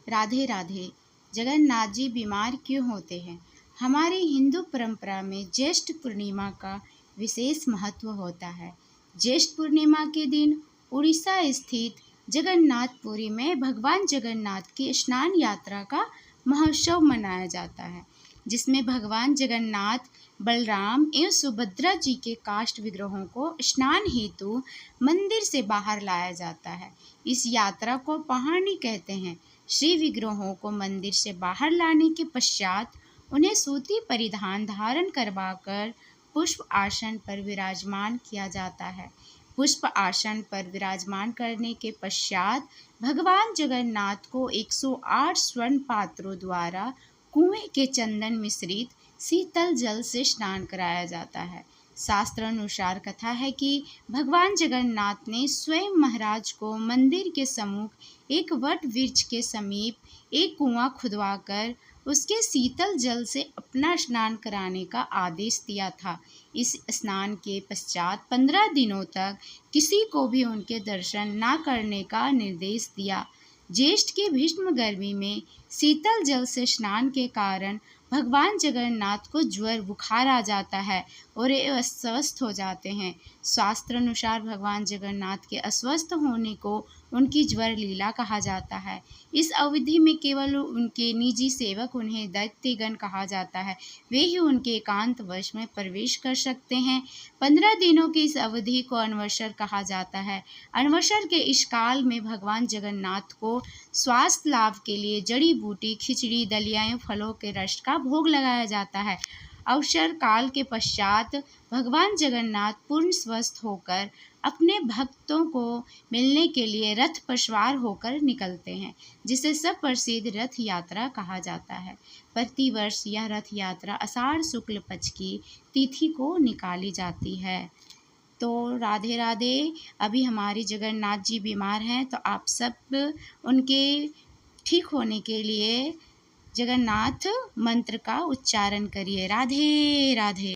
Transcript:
राधे राधे। जगन्नाथ जी बीमार क्यों होते हैं? हमारी हिंदू परंपरा में ज्येष्ठ पूर्णिमा का विशेष महत्व होता है। ज्येष्ठ पूर्णिमा के दिन उड़ीसा स्थित जगन्नाथपुरी में भगवान जगन्नाथ की स्नान यात्रा का महोत्सव मनाया जाता है, जिसमें भगवान जगन्नाथ, बलराम एवं सुभद्रा जी के काष्ठ विग्रहों को स्नान हेतु मंदिर से बाहर लाया जाता है। इस यात्रा को पहानी कहते हैं। श्री विग्रहों को मंदिर से बाहर लाने के पश्चात उन्हें सूती परिधान धारण करवाकर पुष्प आसन पर विराजमान किया जाता है। पुष्प आसन पर विराजमान करने के पश्चात भगवान जगन्नाथ को 108 स्वर्ण पात्रों द्वारा कुएं के चंदन मिश्रित शीतल जल से स्नान कराया जाता है। शास्त्र अनुसार कथा है कि भगवान जगन्नाथ ने स्वयं महाराज को मंदिर के सम्मुख एक वट वृक्ष के समीप एक कुआं खुदवाकर उसके शीतल जल से अपना स्नान कराने का आदेश दिया था। इस स्नान के पश्चात 15 दिनों तक किसी को भी उनके दर्शन न करने का निर्देश दिया। ज्येष्ठ की भीष्म गर्मी में शीतल जल से स्नान के कारण भगवान जगन्नाथ को ज्वर बुखार आ जाता है और ये अस्वस्थ हो जाते हैं। शास्त्र अनुसार भगवान जगन्नाथ के अस्वस्थ होने को उनकी ज्वर लीला कहा जाता है। इस अवधि में केवल उनके निजी सेवक, उन्हें दैत्यगण कहा जाता है, वे ही उनके एकांत वश में प्रवेश कर सकते हैं। 15 दिनों की इस अवधि को अनवसर कहा जाता है। अनवसर के इस काल में भगवान जगन्नाथ को स्वास्थ्य लाभ के लिए जड़ी बूटी, खिचड़ी, दलिया एवं फलों के रस का भोग लगाया जाता है। अवसर काल के पश्चात भगवान जगन्नाथ पूर्ण स्वस्थ होकर अपने भक्तों को मिलने के लिए रथ पर सवार होकर निकलते हैं, जिसे सब प्रसिद्ध रथ यात्रा कहा जाता है। प्रतिवर्ष यह रथ यात्रा आषाढ़ शुक्ल पक्ष की तिथि को निकाली जाती है। तो राधे राधे। अभी हमारे जगन्नाथ जी बीमार हैं, तो आप सब उनके ठीक होने के लिए जगन्नाथ मंत्र का उच्चारण करिए। राधे राधे।